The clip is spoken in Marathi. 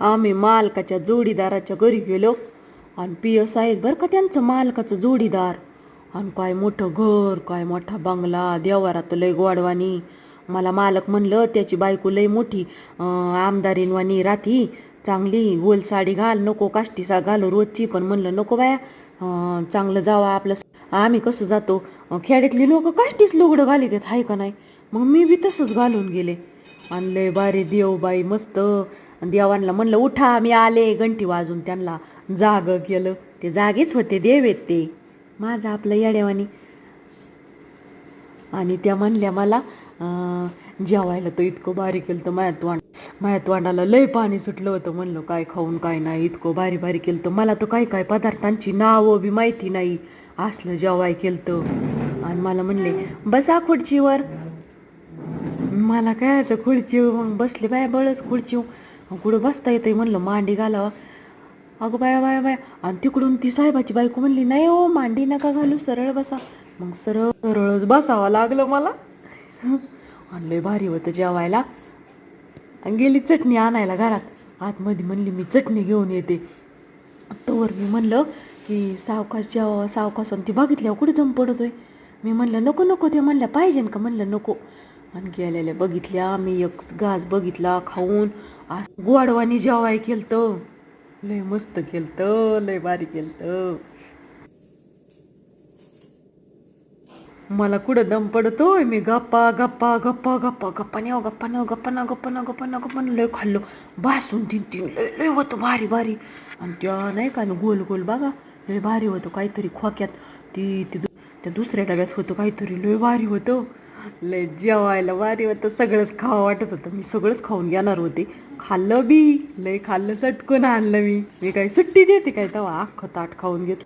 आम्ही मालकाच्या जोडीदाराच्या घरी गेलो आणि पियस आहेत बरं का त्यांचं मालकाचं जोडीदार. आणि काय मोठं घर, काय मोठा बंगला, देवारात लय गोडवानी. मला मालक म्हणलं त्याची बायको लय मोठी आमदारीनवाणी राहती, चांगली गोल साडी घाल, नको काष्टीसा घालू रोजची. पण म्हणलं नको बाया, चांगलं जावं आपलं. आम्ही कसं जातो खेड्यातली लोक काष्टीच लुगडं घाली देत आहे का नाही. मग मी बी तसंच घालून गेले. आणि लय बारी देवबाई मस्त. देवांना म्हणलं उठा मी आले, घंटी वाजून त्यांना जाग केलं. ते जागेच होते देवेत ते माझं आपलं येड्यावानी. आणि त्या म्हणल्या मला जेवायला तर इतकं भारी केलं तर माझ्या तोंडाला लय पाणी सुटलं होतं. म्हणलं काय खाऊन काय नाही, इतकं भारी भारी केलं तर. मला तर काही काय पदार्थांची नावं बी माहिती नाही, असलं जेवाय केलं तर. आणि मला म्हणले बसा खुर्चीवर. मला काय आता खुर्ची, मग बसले बाया बळच खुर्ची. कुठं बसता येतं म्हणलं मांडी घालावा. अगं बाया बाया बाया. आणि तिकडून ती साहेबाची बायको म्हणली नाही हो मांडी नका घालू, सरळ बसा. मग सरळ सरळच बसावं लागलं मला. आणि लय भारी होतं जेवायला. आणि गेली चटणी आणायला घरात. आतमध्ये म्हणली मी चटणी घेऊन येते. तोवर मी म्हणलं की सावकाश जेवा सावकाश. आणि ती बघितल्यावर कुठे दम पडतोय. मी म्हणलं नको नको. ते म्हणल्या पाहिजे का, म्हणलं नको. आणि गेलेल्या बघितल्या, मी एक घास बघितला खाऊन. असं गोडवानी जेवाय केलं, लय मस्त केलं, लय भारी केलं. मला कुठं दम पडतोय, मी गप्पा गप्पा गप्पा गप्पा गप्पा न गप्पा न गप्पा न गप्पा न गप्पा न गप्पा लय खाल्लं. भासून तीन तीन लय लय होतं भारी भारी. आणि त्या नाही का गोल गोल बघा लय भारी होतं काहीतरी खोक्यात. त्या दुसऱ्या डब्यात होतं काहीतरी लय भारी होतं. लय जेवायला भारी होतं, सगळंच खावं वाटत होतं. मी सगळंच खाऊन घेणार होते, खाल्लं बी लय खाल्लं, सटकून आणलं. मी काही सुट्टी देते काय तेव्हा, अख्खं ताट खाऊन घेतलं.